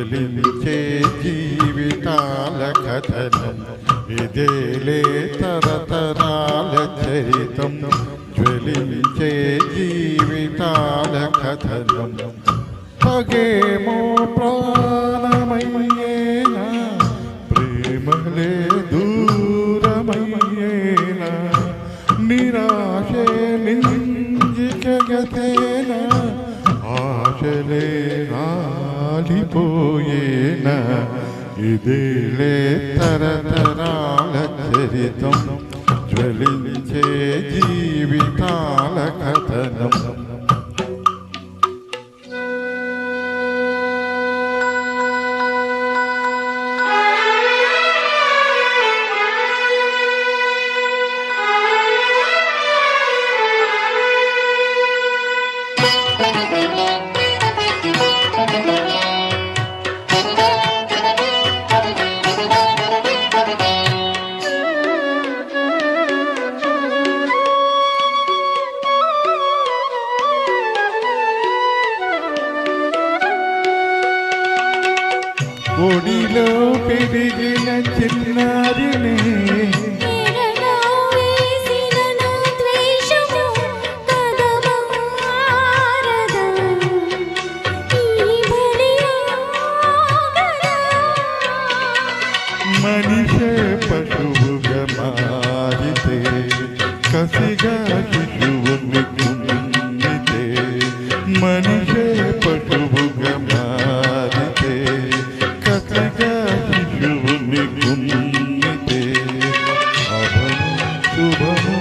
జ్వలించే జీవితాల కథనం ఇదేలే తరతరాల చరితం జ్వలించే జీవితాల కథనం పగేమో ప్రాణమయ్యేనా ప్రేమలే దూరమయ్యేనా నిరాశే నింజికగతేనా ఆశలే ఆలిపోయేనా ఇదేలే తరతరాల చరితం జ్వలించే జీవితాల కథనం ఒడిలో పెరిగిన చిన్నారినే మనిషే పశువుగా మారితే కసిగా శిశువుని కుమ్మితే మనిషే పశువుగా మారితే కసిగా శిశువుని కుమ్మితే అభము శుభము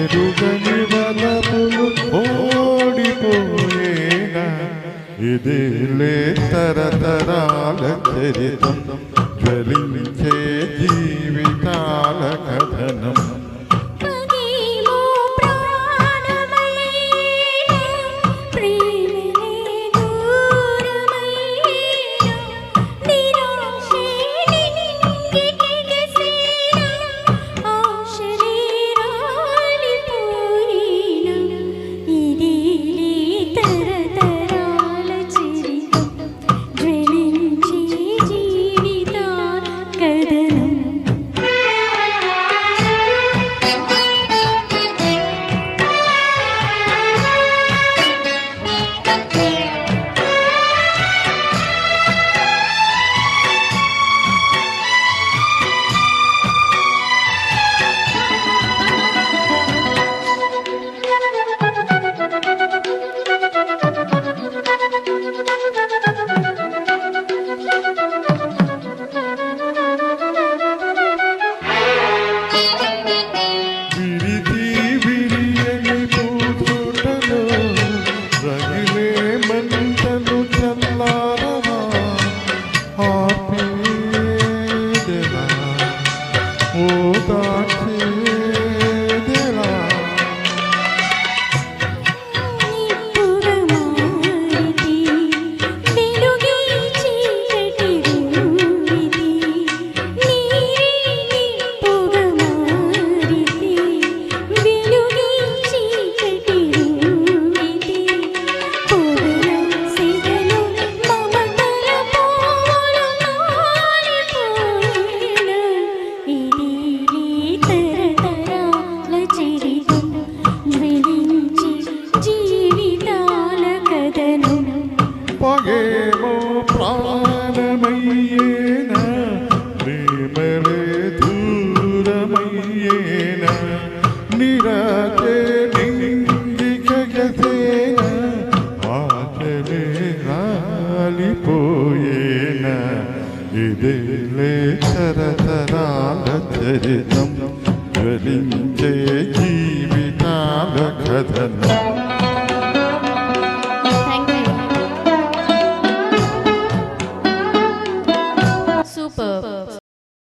ఎరుగని వలపులు ఓడిపోయేనా ఇదేలే తరతరాల చరితం జ్వలించే జీవితాల కథనం పగేమో ప్రాణమయ్యేనా ప్రేమలే దూరమయ్యేనా నిరాశే నింగికగతేనా ఆశలే రాలిపోయేనా ఇదేలే తరతరాల చరితం జ్వలించే జీవితాల కథనం